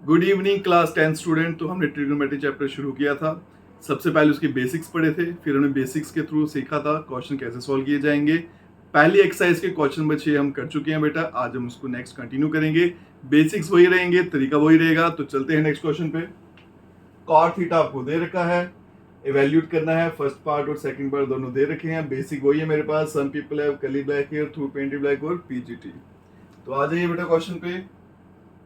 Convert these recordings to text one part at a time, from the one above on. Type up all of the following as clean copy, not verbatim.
Good evening class 10 student. तो हमने trigonometry chapter शुरू किया था। सबसे पहले उसके बेसिक्स पढ़े थे, फिर हमने बेसिक्स के थ्रू सीखा था क्वेश्चन कैसे सॉल्व किए जाएंगे। पहली एक्सरसाइज के क्वेश्चन नंबर 6 हम कर चुके हैं बेटा। आज हम उसको नेक्स्ट कंटिन्यू करेंगे। बेसिक्स वही रहेंगे, तरीका वही रहेगा। तो चलते हैं नेक्स्ट क्वेश्चन पे। कॉट थीटा आपको दे रखा है, इवेल्यूट करना है। फर्स्ट पार्ट और सेकंड पार्ट दोनों दे रखे हैं। बेसिक वही है मेरे पास। Some people have curly black hair through painted black और पीजीटी। तो आ जाइए बेटा क्वेश्चन पे।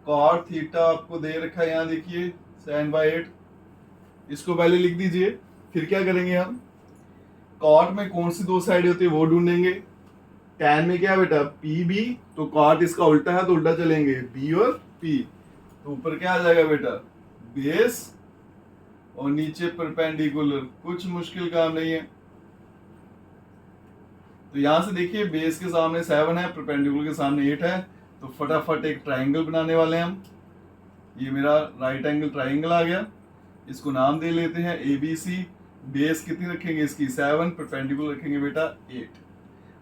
कॉट थीटा आपको दे रखा है, यहाँ देखिए 7/8। इसको पहले लिख दीजिए। फिर क्या करेंगे हम, कॉट में कौन सी दो साइड होती है वो ढूंढेंगे। टैन में क्या बेटा पी बी, तो कॉट इसका उल्टा है तो उल्टा चलेंगे बी और पी। तो ऊपर क्या आ जाएगा बेटा बेस और नीचे परपेंडिकुलर। कुछ मुश्किल काम नहीं है। तो यहां से देखिए बेस के सामने 7 है, परपेंडिकुलर के सामने 8 है। तो फटाफट एक ट्राइंगल बनाने वाले हैं हम। ये मेरा राइट एंगल ट्राइंगल आ गया। इसको नाम दे लेते हैं ABC। बेस कितनी रखेंगे इसकी 7, परपेंडिकुलर रखेंगे बेटा 8।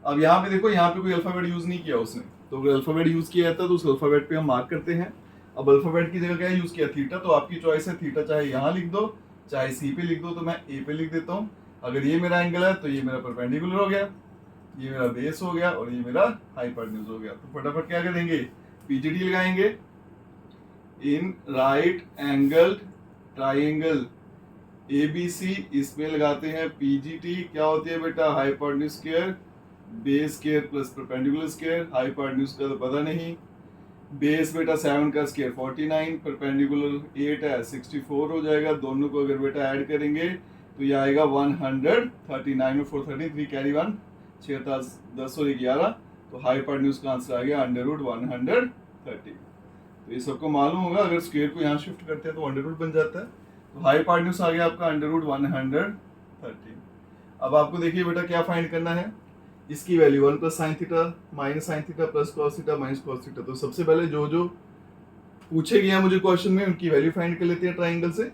अब यहाँ पे देखो, यहाँ पे कोई अल्फाबेट यूज नहीं किया उसने। तो अगर अल्फाबेट यूज किया था तो उस अल्फाबेट पे हम मार्क करते हैं। अब अल्फाबेट की जगह क्या यूज किया, थीटा। तो आपकी चॉइस है, थीटा चाहे यहाँ लिख दो चाहे सी पे लिख दो। तो मैं ए पे लिख देता हूँ। अगर ये मेरा एंगल है तो ये मेरा परपेंडिकुलर हो गया, ये मेरा बेस हो गया और ये मेरा हाइपोटेन्यूज हो गया। तो फटाफट क्या करेंगे, पीजीटी लगाएंगे। In right angle triangle ABC, इसमें लगाते हैं पीजीटी। क्या होती है बेटा hypotenuse square, base square plus perpendicular square. Hypotenuse का तो पता नहीं। बेस बेटा 7 का स्क्वायर 49, परपेंडिकुलर 8 है 64 हो जाएगा। दोनों को अगर बेटा ऐड करेंगे तो ये आएगा 139 और 433 कैरी 1, 6 10 और 11। तो हाइपोटेन्यूज का आंसर आ गया √130। तो ये सबको मालूम होगा, अगर स्क्वायर को यहाँ शिफ्ट करते हैं तो अंडर रूट बन जाता है। तो हाइपोटेन्यूज आ गया आपका √130। अब आपको देखिए बेटा क्या फाइंड करना है। इसकी value 1 + sin theta - sin theta + cos theta - cos theta. तो सबसे पहले जो जो पूछे गए हैं मुझे क्वेश्चन में उनकी वैल्यू फाइंड कर लेते हैं ट्राइंगल से,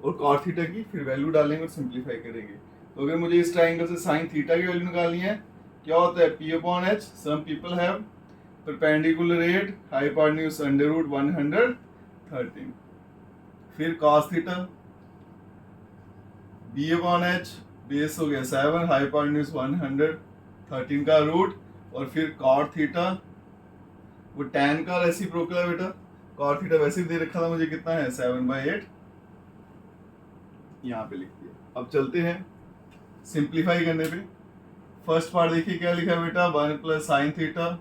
और cos थीटा की फिर वैल्यू डालेंगे और सिंप्लीफाई करेंगे। तो अगर मुझे इस ट्राइंगल से sin थीटा की वैल्यू निकालनी है, क्या होता है P/H। Some people have perpendicular 8, hypotenuse √130। फिर cos थीटा B/H, बेस हो गया 7, हाइपोटेन्यूज 113 का रूट। और फिर cot थीटा, वो tan का रेसिप्रोकल है बेटा। cot थीटा वैसे भी दे रखा था मुझे, कितना है 7/8, यहाँ पे लिख दिया। अब चलते हैं सिंप्लीफाई करने पे। फर्स्ट पार्ट देखिए क्या लिखा है बेटा, 1 + sin थीटा,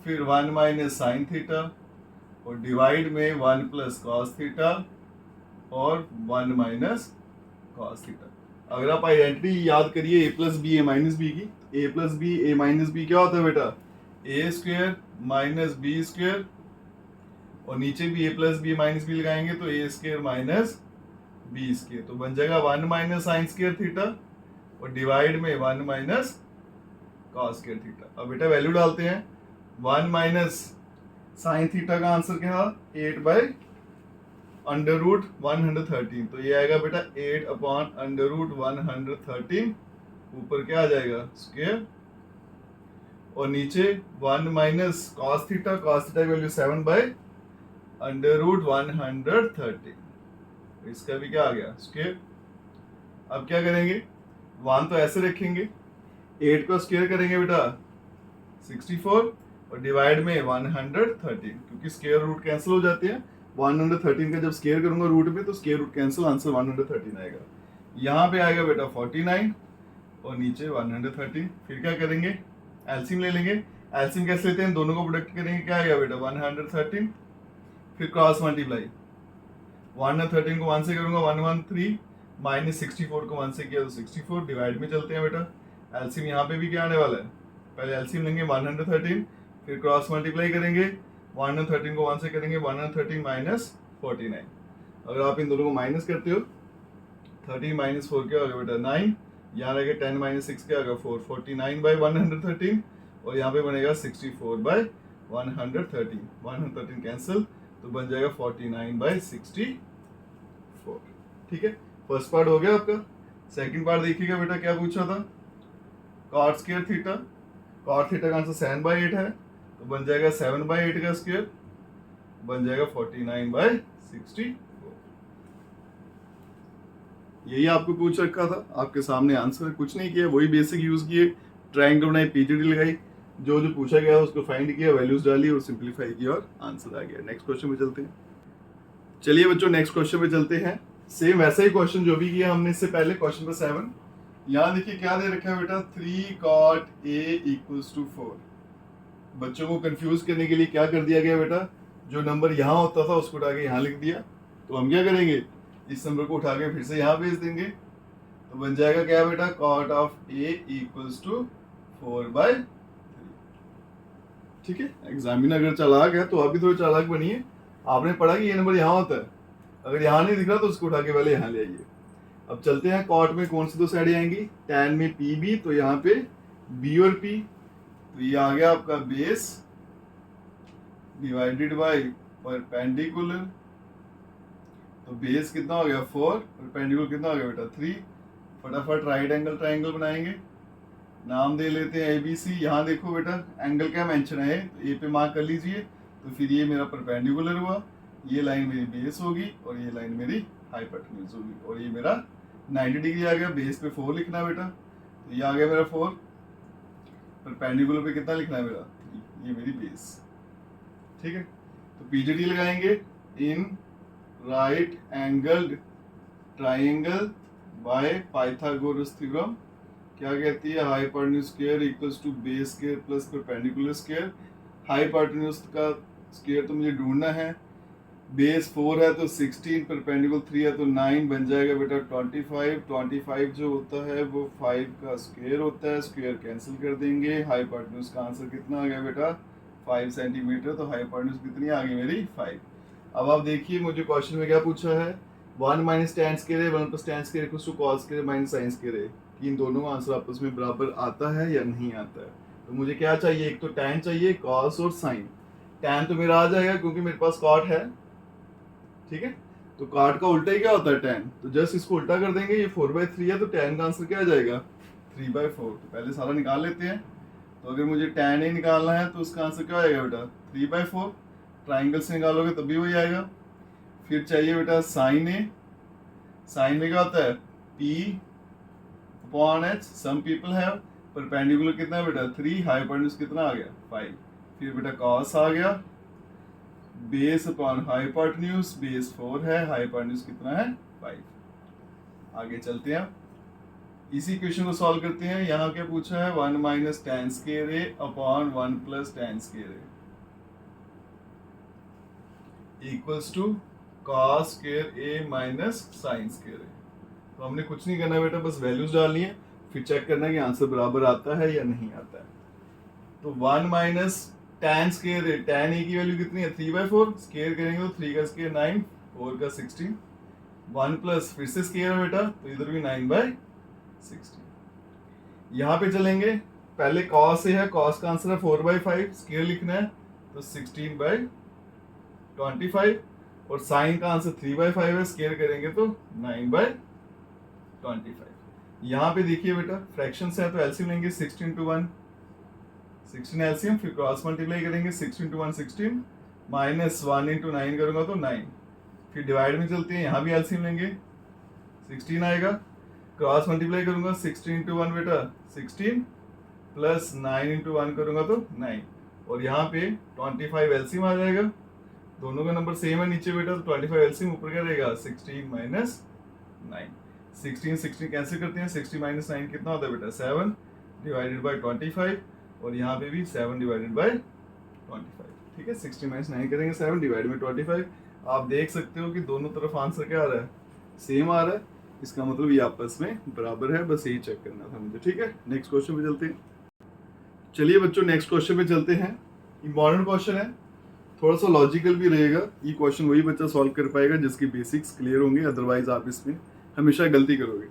फिर 1 - sin थीटा, और डिवाइड में 1 + cos थीटा और 1 - cos थीटा। अगर आप आइडेंटिटी याद करिए A + B A - B की, A + B A - B क्या होता है बेटा A² - B², और नीचे भी A + B - B लगाएंगे तो A² - B²। तो बन जाएगा 1 - sin² थीटा और डिवाइड में 1 - cos² थीटा। अब बेटा वैल्यू डालते हैं। 1 - sin थीटा का आंसर क्या है 8/√113। तो ये आएगा बेटा 8/√113। ऊपर क्या आ जाएगा स्क्वायर, और नीचे 1 - cos थीटा। cos थीटा की वैल्यू 7/√130। इसका भी क्या आ गया स्क्वायर। अब क्या करेंगे, 1 तो ऐसे रखेंगे, 8 को स्क्वायर करेंगे बेटा 64 और डिवाइड में 113, क्योंकि स्क्वायर रूट कैंसिल हो जाते हैं। 113 का जब स्क्वायर करूंगा रूट में तो स्क्वायर रूट कैंसिल, आंसर 113 आएगा। यहाँ पे आएगा बेटा 49 और नीचे 113। फिर क्या करेंगे, एलसीएम ले लेंगे। एलसीएम कैसे लेते हैं, दोनों को प्रोडक्ट करेंगे, क्या आएगा बेटा 113। फिर क्रॉस मल्टीप्लाई, 113 को 1 से करूंगा 113, -64 को 1 से किया तो 64। डिवाइड में चलते हैं बेटा। एलसीएम यहाँ पे भी क्या आने वाला है, पहले एलसीएम लेंगे 113, फिर क्रॉस मल्टीप्लाई करेंगे। 113 को 1 से करेंगे 113 - 49। अगर आप इन दोनों को माइनस करते हो, 13 - 4 क्या होगा बेटा 9, यहाँ रहेगा 10 - 6 क्या होगा 4, 49/113, और यहाँ पे बनेगा 64/113। 113 कैंसिल, तो बन जाएगा 49/64। ठीक है, फर्स्ट पार्ट हो गया आपका। सेकंड पार्ट देखिएगा बेटा क्या पूछा था, cot² थीटा। cot थीटा का आंसर 7/8 है, तो बन जाएगा 7/8 का स्क्वायर। बन जाएगा 49/64। यही आपको पूछ रखा था, आपके सामने आंसर, कुछ नहीं किया, वही बेसिक यूज किए, ट्रायंगल बनाई, पीजीडी लगाई, जो जो पूछा गया उसको फाइंड किया, वैल्यूज डाली और सिंपलीफाई किया और आंसर आ गया। नेक्स्ट क्वेश्चन पे चलते हैं। चलिए बच्चों नेक्स्ट क्वेश्चन पे चलते हैं। सेम वैसा ही क्वेश्चन जो भी किया हमने इससे पहले, क्वेश्चन नंबर 7। यहाँ देखिए क्या दे रखा है बेटा, 3 cot A = 4। बच्चों को कंफ्यूज करने के लिए क्या कर दिया गया बेटा, जो नंबर यहाँ होता था उसको उठा के यहाँ लिख दिया। तो हम क्या करेंगे, इस नंबर को उठा के फिर से यहाँ भेज देंगे, तो बन जाएगा क्या बेटा, cot of A = 4/3। ठीक है, एग्जामिनर अगर चालाक है तो आप भी थोड़े चालाक बनिए। आपने पढ़ा कि ये नंबर यहाँ होता है, अगर यहाँ नहीं दिख रहा तो उसको उठा के पहले यहाँ ले आइए। अब चलते हैं, कॉट में कौन सी दो साइड आएंगी, टैन में पी बी, तो यहाँ पे बी और पी, तो ये आ गया आपका बेस डिवाइडेड बाय परपेंडिकुलर, तो बेस कितना हो गया 4, परपेंडिकुलर कितना हो गया बेटा 3। फटाफट राइट एंगल ट्राइंगल बनाएंगे, नाम दे लेते हैं ABC। यहाँ देखो बेटा एंगल क्या मेंशन है, तो ए पे मार्क कर लीजिए, तो फिर ये मेरा परपेंडिकुलर हुआ, ये लाइन मेरी बेस होगी और ये लाइन मेरी हाइपोटेन्यूज होगी, और ये मेरा 90 डिग्री आ गया। बेस पे 4 लिखना बेटा, तो ये आ गया मेरा 4, परपेंडिकुलर पे कितना लिखना है मेरा 3, ये मेरी बेस। ठीक है, तो पीजीडी लगाएंगे, in right angled triangle by Pythagoras theorem, क्या कहती है, hypotenuse square equals to base square plus perpendicular square. Hypotenuse का स्क्वायर तो मुझे ढूंढना है, बेस 4 है तो 16, परपेंडिकुलर 3 है तो 9, बन जाएगा बेटा 25। 25 जो होता है वो 5 का स्क्वायर होता है, स्क्वायर कैंसिल कर देंगे, हाइपोटेन्यूज का आंसर कितना आ गया बेटा 5 सेंटीमीटर, तो हाइपोटेन्यूज कितनी आ गई मेरी 5। अब आप देखिए मुझे क्वेश्चन में क्या पूछा है, 1 - tan square 1 + tan square = cos square - sin square, कि इन दोनों का आंसर आपस में बराबर आता है या नहीं आता है। तो मुझे क्या चाहिए, एक तो tan चाहिए, cos और sin। tan तो मेरा आ जाएगा क्योंकि मेरे पास cot है, ठीक है, तो cot का उल्टा ही क्या होता है tan, तो जस्ट इसको उल्टा कर देंगे, ये 4/3 है तो tan का आंसर क्या आ जाएगा 3/4। तो पहले सारा निकाल लेते हैं, तो अगर मुझे tan A निकालना है तो उसका आंसर क्या आएगा बेटा 3/4, ट्राइंगल से निकालोगे तभी वही आएगा। फिर चाहिए बेटा sin A, sin में क्या होता है P/H, some people have, perpendicular कितना है बेटा 3, हाइपोटेन्यूज कितना आ गया 5। फिर बेटा cos आ गया, बेस अपॉन हाइपोटेन्यूज, बेस 4 है, हाइपोटेन्यूज कितना है 5। आगे चलते हैं, इसी क्वेश्चन को सॉल्व करते हैं। यहाँ क्या पूछा है, 1 - tan square A upon 1 + tan square A equals to cos square A - sin square A। तो हमने कुछ नहीं करना बेटा, बस वैल्यूज डालनी है, फिर चेक करना है कि आंसर बराबर आता है या नहीं आता है। तो 1 - tan square A, tan A की वैल्यू कितनी है 3/4, स्क्वायर करेंगे तो 3 का स्क्वायर 9, 4 का 16, 1 प्लस फिर से स्क्वायर है बेटा, तो इधर भी 9/16। यहाँ पे चलेंगे, पहले cos A है, cos का आंसर है 4/5, स्क्वायर लिखना है तो 16/25, और sin का आंसर 3/5 है, स्क्वायर करेंगे तो 9/25। यहाँ पे देखिए बेटा फ्रैक्शंस है तो एलसीएम लेंगे, 16 × 1 16 एलसीएम, फिर क्रॉस मल्टीप्लाई करेंगे, 16 × 1 16, -1 × 9 करूंगा तो 9। फिर डिवाइड में चलते हैं, यहाँ भी एलसीएम लेंगे, 16 आएगा, क्रॉस मल्टीप्लाई करूंगा, 16 × 1 बेटा 16 प्लस 9 × 1 करूंगा तो 9, और यहाँ पे 25 एलसीएम आ जाएगा, दोनों का नंबर सेम है नीचे बेटा, तो 25 एलसीएम ऊपर क्या रहेगा 16 - 9, 16 कैंसिल करते हैं, 60 - 9 कितना होता है बेटा 7 डिवाइडेड बाय 25, और यहाँ पे भी 7 डिवाइडेड बाय 25। ठीक है, 60 - 9 करेंगे, 7 डिवाइड में 25। आप देख सकते हो कि दोनों तरफ आंसर क्या आ रहा है, सेम आ रहा है, इसका मतलब ये आपस में बराबर है, बस यही चेक करना था मुझे। ठीक है, नेक्स्ट क्वेश्चन पे चलते हैं। चलिए बच्चों नेक्स्ट क्वेश्चन पे चलते हैं। इंपॉर्टेंट क्वेश्चन है, थोड़ा सा लॉजिकल भी रहेगा, ये क्वेश्चन वही बच्चा सॉल्व कर पाएगा जिसकी बेसिक्स क्लियर होंगे, अदरवाइज आप इसमें हमेशा गलती करोगे।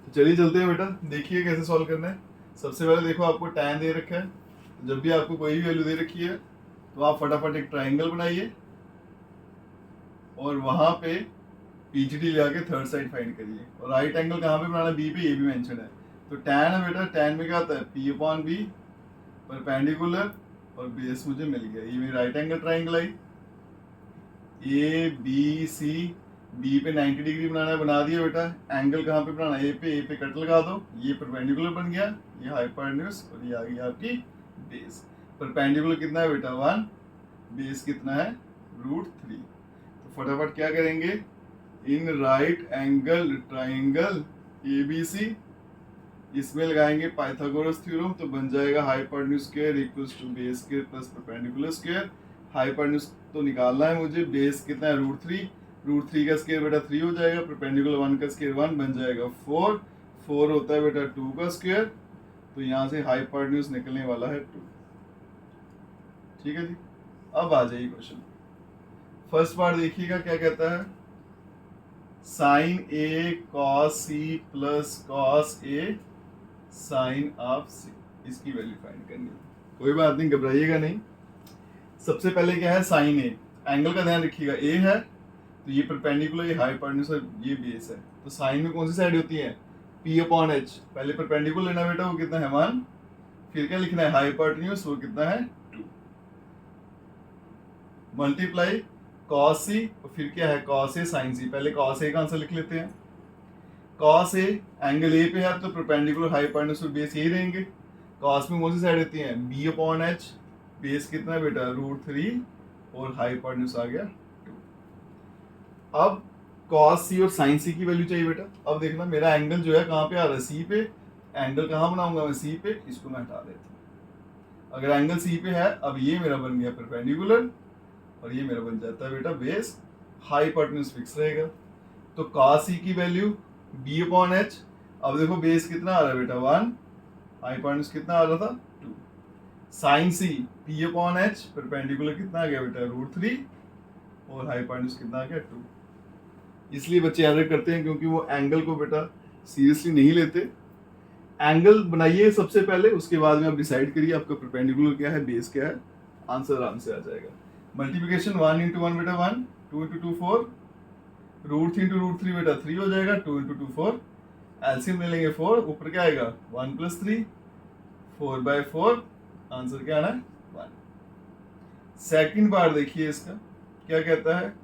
तो चलिए चलते हैं बेटा, देखिए कैसे सॉल्व करना है। सबसे पहले देखो आपको tan दे रखा है, जब भी आपको कोई भी वैल्यू दे रखी है तो आप फटाफट एक ट्राइंगल बनाइए और वहां पे पीजीडी लगा के थर्ड साइड फाइंड करिए, और राइट एंगल कहाँ पे बनाना, बी पे, ये भी मेंशन है। तो tan है बेटा, tan में क्या आता है P/B, परपेंडिकुलर और बेस मुझे मिल गया, ये मेरी राइट एंगल ट्राइंगल आई। ए बी सी, बी पे 90 डिग्री बनाना है, बना दिया बेटा। एंगल कहाँ पे बनाना है? ए पे कट लगा दो, ये परपेंडिकुलर बन गया, ये हाइपोटेन्यूज, और ये आ गई आपकी बेस। परपेंडिकुलर कितना है बेटा? 1, बेस कितना है? √3। तो फटाफट क्या करेंगे? In right angle triangle ABC, इसमें लगाएंगे पाइथागोरस थ्योरम, तो बन जाएगा hypotenuse square equals to base square plus perpendicular square. Hypotenuse तो निकालना है मुझे, बेस कितना है? √3, √3 का स्क्वायर बेटा 3 हो जाएगा, परपेंडिकुलर 1 का स्क्वायर 1 बन जाएगा 4, 4 होता है बेटा 2 का स्क्वायर, तो यहाँ से हाइपोटेन्यूज निकलने वाला है 2। ठीक है जी, अब आ जाइए क्वेश्चन। फर्स्ट पार्ट देखिएगा क्या कहता है, sine A cos C plus cos A sine of C, इसकी वैल्यू फाइंड करनी है। कोई बात नहीं, घबराइएगा नहीं। सबसे पहले क्या है? साइन ए, एंगल का ध्यान रखिएगा, ए है तो ये परपेंडिकुलर, ये हाइपोटेन्यूज है, ये बेस है, तो साइन में कौन सी साइड होती है? P/H। पहले परपेंडिकुलर लेना बेटा, वो कितना है? 1, फिर क्या लिखना है? हाइपोटेन्यूज, वो कितना है? 2, मल्टीप्लाई कॉस सी, और फिर क्या है? कॉस ए साइन सी। पहले कॉस ए का आंसर लिख लेते हैं। कॉस ए, एंगल ए पे है तो परपेंडिकुलर हाइपोटेन्यूज और बेस यही रहेंगे। कॉस में कौन सी साइड रहती है? B/H, बेस कितना है बेटा? √3, और हाइपोटेन्यूज आ गया 2। अब कॉस सी और साइन सी की वैल्यू चाहिए बेटा। अब देखना मेरा एंगल जो है कहाँ पे आ रहा है? सी पे। एंगल कहाँ बनाऊंगा मैं? सी पे, इसको मैं हटा देता हूँ। अगर एंगल सी पे है, अब ये मेरा बन गया परपेंडिकुलर, और ये मेरा बन जाता है बेटा बेस। हाइपोटेन्यूज फिक्स रहेगा, तो कॉस सी की वैल्यू B/H। अब देखो बेस कितना आ रहा है बेटा? 1, हाइपोटेन्यूज कितना आ रहा था? 2। साइन सी P/H, परपेंडिकुलर कितना आ गया बेटा? √3, और हाइपोटेन्यूज कितना आ गया? 2। इसलिए बच्चे याद करते हैं क्योंकि वो एंगल को बेटा सीरियसली नहीं लेते। एंगल बनाइए सबसे पहले, उसके बाद में आप डिसाइड करिए आपका परपेंडिकुलर क्या है, बेस क्या है, आंसर आराम से आ जाएगा। मल्टीप्लिकेशन 1 × 1 बेटा 1, 2 × 2 4, √3 × √3 बेटा 3 हो जाएगा, 2 × 2 4, एलसीएम ले लेंगे 4, ऊपर क्या आएगा? 1 + 3, 4/4, आंसर क्या आना है? 1। सेकंड पार्ट देखिए इसका क्या कहता है,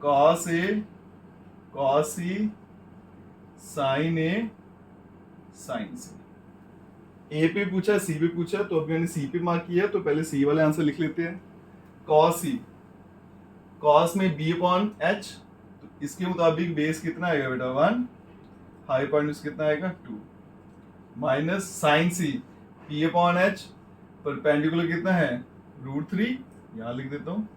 cos A cos C sin A sin C। ए पे पूछा, सी पे पूछा, तो अभी मैंने सी पे मार्क किया, तो पहले सी वाले आंसर लिख लेते हैं। cos C, cos में B/H, तो इसके मुताबिक बेस कितना आएगा बेटा? 1, हाइपोटेन्यूज कितना आएगा? 2, माइनस साइन सी P/H, परपेंडिकुलर कितना है? √3, यहाँ लिख देता हूँ,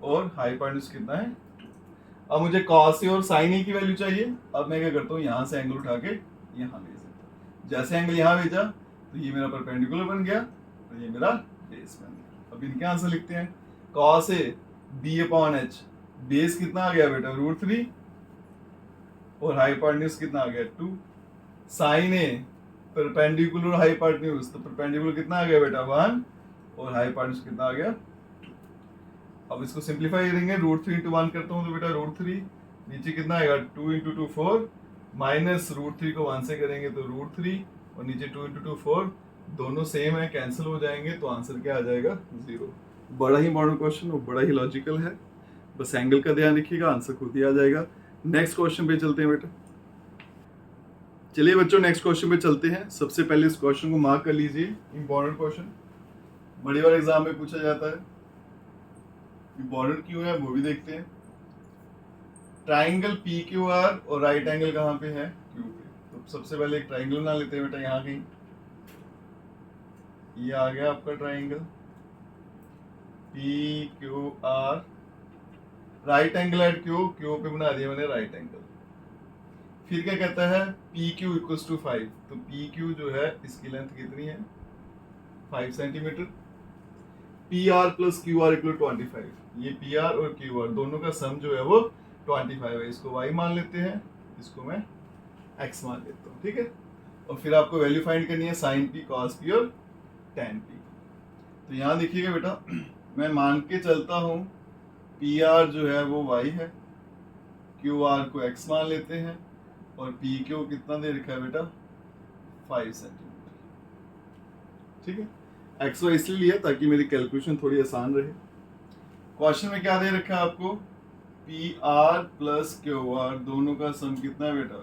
और हाइपोटेन्यूज कितना है? 2। अब मुझे cos A और sin A की वैल्यू चाहिए। अब मैं क्या करता हूँ, यहाँ से एंगल उठा के यहाँ भेज देता हूँ। जैसे एंगल यहाँ भेजा तो ये मेरा परपेंडिकुलर बन गया, तो ये मेरा बेस बन गया। अब इनके आंसर लिखते हैं। cos A B/H, बेस कितना आ गया बेटा? √3, और हाइपोटेन्यूज कितना आ गया? 2। sin A, परपेंडिकुलर हाइपोटेन्यूज, तो परपेंडिकुलर कितना आ गया बेटा? 1, और हाइपोटेन्यूज कितना आ गया? 2। अब इसको सिंपलीफाई करेंगे, √3 × 1 करता हूँ तो बेटा √3, नीचे कितना आएगा? 2 × 2 4, माइनस √3 को 1 से करेंगे तो √3, और नीचे 2 × 2 4, दोनों सेम है, कैंसिल हो जाएंगे, तो आंसर क्या आ जाएगा? 0। बड़ा ही मॉडर्न क्वेश्चन और बड़ा ही लॉजिकल है, बस एंगल का ध्यान रखिएगा, आंसर खुद ही आ जाएगा। नेक्स्ट क्वेश्चन पे चलते हैं बेटा। चलिए बच्चों नेक्स्ट क्वेश्चन पे चलते हैं। सबसे पहले इस क्वेश्चन को मार्क कर लीजिए, इंपॉर्टेंट क्वेश्चन, बड़ी बार एग्जाम में पूछा जाता है। इंपॉर्टेंट क्यों है वो भी देखते हैं। ट्राइंगल PQR और राइट एंगल कहाँ पे है? Q पे। तो सबसे पहले एक ट्राइंगल बना लेते हैं बेटा, यहाँ कहीं ये आ गया आपका triangle PQR, right angle at Q पे बना दिया मैंने राइट एंगल। फिर क्या कहता है? PQ = 5, तो PQ जो है इसकी लेंथ कितनी है? 5 सेंटीमीटर। PR + QR = 25, ये PR और QR दोनों का सम जो है वो 25 है। इसको y मान लेते हैं, इसको मैं x मान लेता हूँ, ठीक है। और फिर आपको वैल्यू फाइंड करनी है sin P, cos P और tan P। तो यहाँ देखिएगा बेटा, मैं मान के चलता हूँ PR जो है वो y है, QR को x मान लेते हैं, और PQ कितना दे रखा है बेटा? 5 सेंटीमीटर, ठीक है। XY इसलिए लिया ताकि मेरी कैलकुलेशन थोड़ी आसान रहे। क्वेश्चन में क्या दे रखा है आपको, P R plus Q R दोनों का सम कितना है बेटा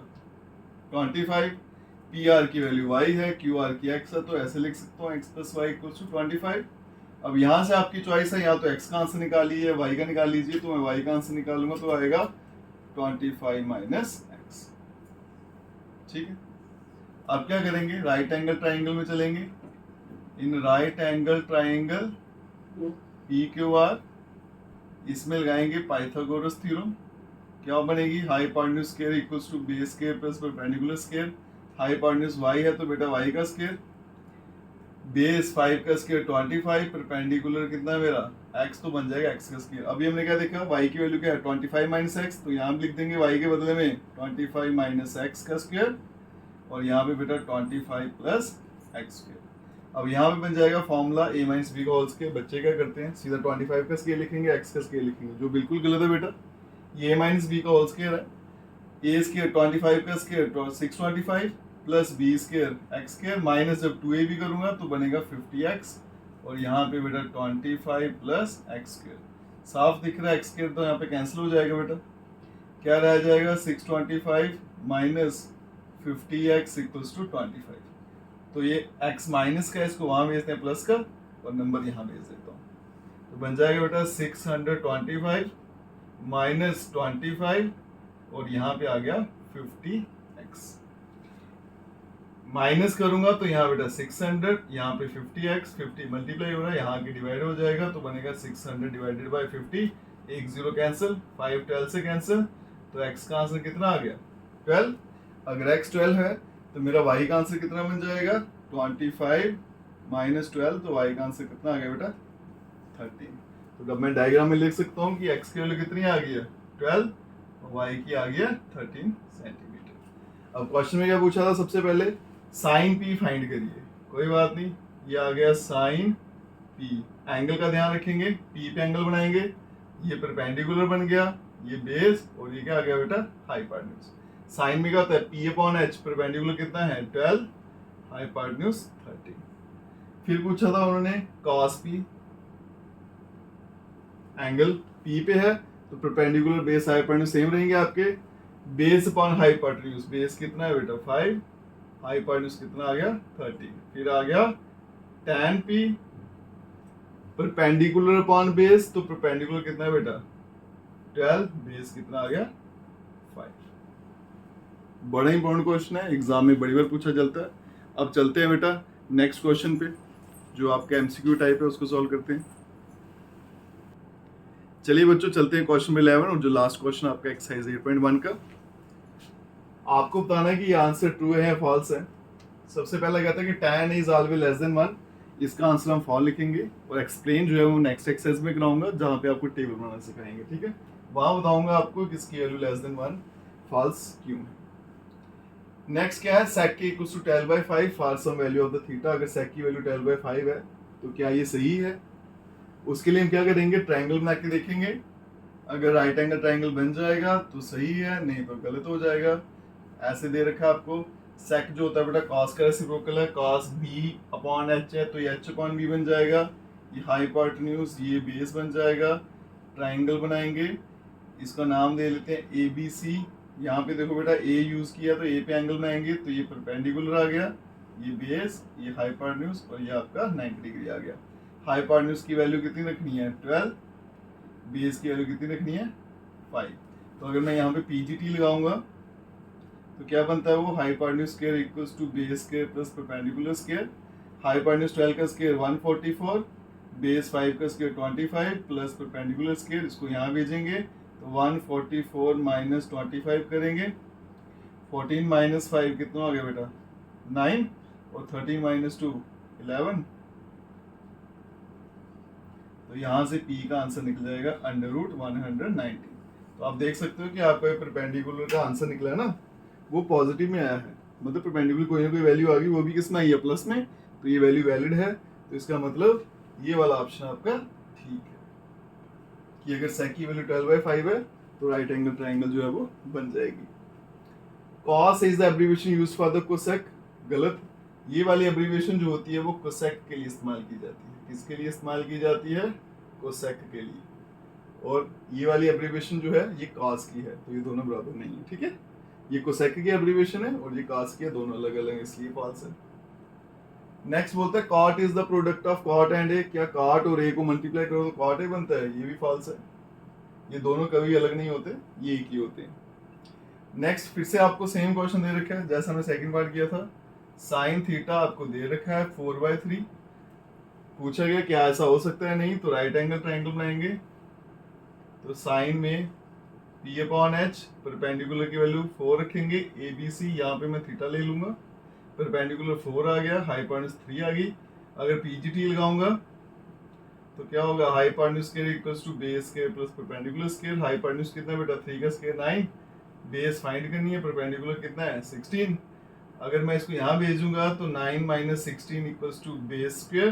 25। पी आर की वैल्यू y है, क्यू आर की x है, तो ऐसे लिख सकता हूँ x plus Y equal to 25। अब यहाँ से आपकी चॉइस है, या तो x का आंसर निकालिए y का निकाल लीजिए, तो मैं y का आंसर निकालूंगा तो आएगा 25 माइनस x। ठीक है, अब क्या करेंगे, राइट एंगल ट्राइंगल में चलेंगे। In right angle triangle P Q R, इसमें लगाएंगे पाइथागोरस थ्योरम। क्या बनेगी, hypotenuse square equals to base square plus perpendicular square. Hypotenuse y है तो बेटा y का स्क्वायर, बेस 5 का स्क्वायर 25, परपेंडिकुलर कितना है मेरा x, तो बन जाएगा x का स्क्वायर। अभी हमने क्या देखा, y की वैल्यू क्या है 25 माइनस x, तो यहाँ लिख देंगे y के बदले में 25 माइनस x का स्क्वायर, और यहाँ पे बेटा 25 प्लस x स्क्वायर। अब यहाँ पे बन जाएगा फॉर्मूला a माइनस b का होल स्क्वायर। बच्चे क्या करते हैं, सीधा 25 का स्क्वायर लिखेंगे, x का स्क्वायर लिखेंगे, जो बिल्कुल गलत है बेटा। ये a माइनस b का होल स्क्वायर है, a स्क्वायर 25 का square 625 plus b square x square, minus जब 2ab करूंगा तो बनेगा 50x, और यहाँ पे बेटा 25 प्लस x स्क्वायर। साफ दिख रहा है x स्क्वायर, तो यहाँ पे कैंसिल हो जाएगा बेटा। क्या रह जाएगा, 625 माइनस 50x इक्वल्स टू 25। तो ये x माइनस का, इसको वहां भेजते हैं प्लस का, और नंबर यहाँ भेज देता हूँ, तो बन जाएगा बेटा 625 माइनस 25, और यहाँ पे आ गया 50x। माइनस करूंगा तो यहाँ बेटा 600, यहाँ पे 50x, 50 मल्टीप्लाई हो रहा है, यहाँ के डिवाइड हो जाएगा, तो बनेगा 600 डिवाइडेड बाय 50, एक जीरो कैंसिल, 5 12 से कैंसिल, तो x का आंसर कितना आ गया 12। अगर x 12 है तो मेरा y का आंसर कितना बन जाएगा 25 माइनस 12, तो y का आंसर कितना आ गया बेटा 13। तो जब मैं डायग्राम में लिख सकता हूँ कि x की वैल्यू कितनी आ गई है 12, और y की आ गई है 13 सेंटीमीटर। अब क्वेश्चन में क्या पूछा था, सबसे पहले साइन p फाइंड करिए। कोई बात नहीं, ये आ गया साइन p। एंगल का ध्यान रखेंगे, p पे एंगल बनाएंगे, ये परपेंडिकुलर बन गया, ये बेस, और ये क्या आ गया बेटा हाइपोटेन्यूज। साइन में क्या होता है p अपॉन h, परपेंडिकुलर कितना है 12, हाइपोटेन्यूज 13। फिर पूछा था उन्होंने cos p, एंगल p पे है तो परपेंडिकुलर बेस हाइपोटेन्यूज सेम रहेंगे आपके, बेस अपॉन हाइपोटेन्यूज, बेस कितना है बेटा 5, हाइपोटेन्यूज कितना आ गया 13। फिर आ गया tan p, perpendicular upon base, तो परपेंडिकुलर कितना है बेटा 12, बेस कितना आ गया 5। बड़ा इंपॉर्टेंट क्वेश्चन है, एग्जाम में बड़ी बार पूछा चलता है। अब चलते हैं बेटा नेक्स्ट क्वेश्चन पे, जो आपका एमसीक्यू टाइप है, उसको सॉल्व करते हैं। चलिए बच्चों चलते हैं क्वेश्चन में 11, और जो लास्ट क्वेश्चन आपका एक्सरसाइज 8.1 का। आपको बताना है कि ये आंसर ट्रू है या फॉल्स है। सबसे पहला कहता है कि tan is always less than 1, इसका आंसर हम फॉल लिखेंगे, और एक्सप्लेन जो है वो नेक्स्ट एक्सरसाइज में कराऊंगा, जहाँ पे आपको टेबल बनाना सिखाएंगे, ठीक है। वहां बताऊंगा आपको किसकी वैल्यू लेस देन 1 फॉल्स क्यों है। नेक्स्ट क्या है, sec के equals to 12/5 for some value of the theta. अगर sec की वैल्यू 12/5 है तो क्या ये सही है, उसके लिए हम क्या करेंगे, ट्रायंगल बना के देखेंगे। अगर राइट एंगल ट्रायंगल बन जाएगा तो सही है, नहीं तो गलत हो जाएगा। ऐसे दे रखा है आपको, sec जो होता है बेटा cos का रेसिप्रोकल है, cos b अपॉन h है, तो ये h अपॉन b बन जाएगा, ये हाइपोटेन्यूज, ये बेस बन जाएगा। ट्रायंगल बनाएंगे, इसका नाम दे लेते हैं ABC। यहाँ पे देखो बेटा a यूज किया तो a पे एंगल बनाएंगे, तो ये परपेंडिकुलर आ गया, ये बेस, ये हाइपोटेन्यूज, और ये आपका 90 डिग्री आ गया। हाइपोटेन्यूज की वैल्यू कितनी रखनी है 12, बेस की वैल्यू कितनी रखनी है 5। तो अगर मैं यहाँ पे PGT लगाऊंगा तो क्या बनता है वो, hypotenuse square equals to base square plus perpendicular square. Hypotenuse 12 का स्क्वायर 144, बेस 5 का स्क्वायर 25 प्लस परपेंडिकुलर स्क्वायर, इसको यहाँ भेजेंगे तो 144 माइनस 25 करेंगे, 14 माइनस 5 कितना हो गया बेटा 9, और 13 माइनस 2 11। तो यहाँ से P का आंसर निकल जाएगा √190। तो आप देख सकते हो कि आपका परपेंडिकुलर का आंसर निकला है ना, वो पॉजिटिव में आया है, मतलब परपेंडिकुलर कोई ना कोई वैल्यू आ गई, वो भी किस में आई है प्लस में, तो ये वैल्यू वैलिड है। तो इसका मतलब ये वाला ऑप्शन आपका ठीक है कि अगर sec की वैल्यू 12/5 है तो राइट एंगल ट्रायंगल जो है वो बन जाएगी। cos is the abbreviation used for the cosec, गलत। ये वाली एब्रिविएशन जो होती है वो कोसेक के लिए इस्तेमाल की जाती है। किसके लिए इस्तेमाल की जाती है, कोसेक के लिए। और ये वाली एब्रीविएशन जो है ये कॉस की है, तो ये दोनों बराबर नहीं है, ठीक है। ये कोसेक की एब्रीविएशन है और ये कॉस की है, दोनों अलग अलग है, इसलिए फॉल्स है। नेक्स्ट बोलता है cot is the product of cot and A, क्या कॉट और ए को मल्टीप्लाई करो तो कॉट ए बनता है, ये भी फॉल्स है। ये दोनों कभी अलग नहीं होते, ये एक ही होते हैं। नेक्स्ट फिर से आपको सेम क्वेश्चन दे रखा है जैसा मैं सेकंड पार्ट किया था। साइन थीटा आपको दे रखा है 4/3, पूछा गया क्या ऐसा हो सकता है, नहीं तो राइट एंगल ट्रायंगल बनाएंगे। तो साइन में P/H परपेंडिकुलर की वैल्यू 4 रखेंगे, ABC यहाँ पे मैं थीटा ले लूंगा, परपेंडिकुलर 4 आ गया, हाइपोटेन्यूज 3 आ गई। अगर PGT लगाऊंगा तो क्या होगा, hypotenuse square equals to base square plus perpendicular square. Hypotenuse कितना बेटा 3 का स्क्वायर 9, बेस फाइंड करनी है, परपेंडिकुलर कितना है 16। अगर मैं इसको यहाँ भेजूंगा तो 9 - 16 इक्वल्स टू बेस स्क्वायर,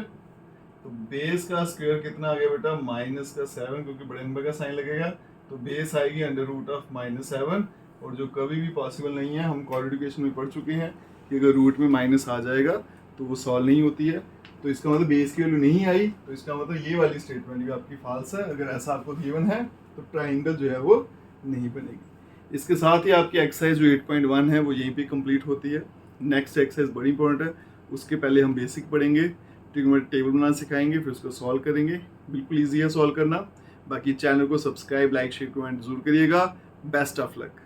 तो बेस का स्क्वायर कितना आ गया बेटा -7, क्योंकि बड़े नंबर का साइन लगेगा, तो बेस आएगी √(-7), और जो कभी भी पॉसिबल नहीं है, हम क्वाड्रेटिक में पढ़ चुके हैं कि अगर रूट में माइनस आ जाएगा तो वो सॉल्व नहीं होती है। तो इसका मतलब बेस की वैल्यू नहीं आई, तो इसका मतलब ये वाली स्टेटमेंट भी आपकी फॉल्स है। अगर ऐसा आपको गिवन है तो ट्राइंगल जो है वो नहीं बनेगी। इसके साथ ही आपकी एक्सरसाइज जो 8.1 है वो यहीं पे कंप्लीट होती है। नेक्स्ट एक्सरसाइज बड़ी इंपॉर्टेंट है, उसके पहले हम बेसिक पढ़ेंगे, ट्रिग्नोमेट्रिक टेबल बनाना सिखाएंगे, फिर उसको सॉल्व करेंगे। बिल्कुल ईजी है सॉल्व करना। बाकी चैनल को सब्सक्राइब, लाइक, शेयर, कमेंट जरूर करिएगा। Best of luck.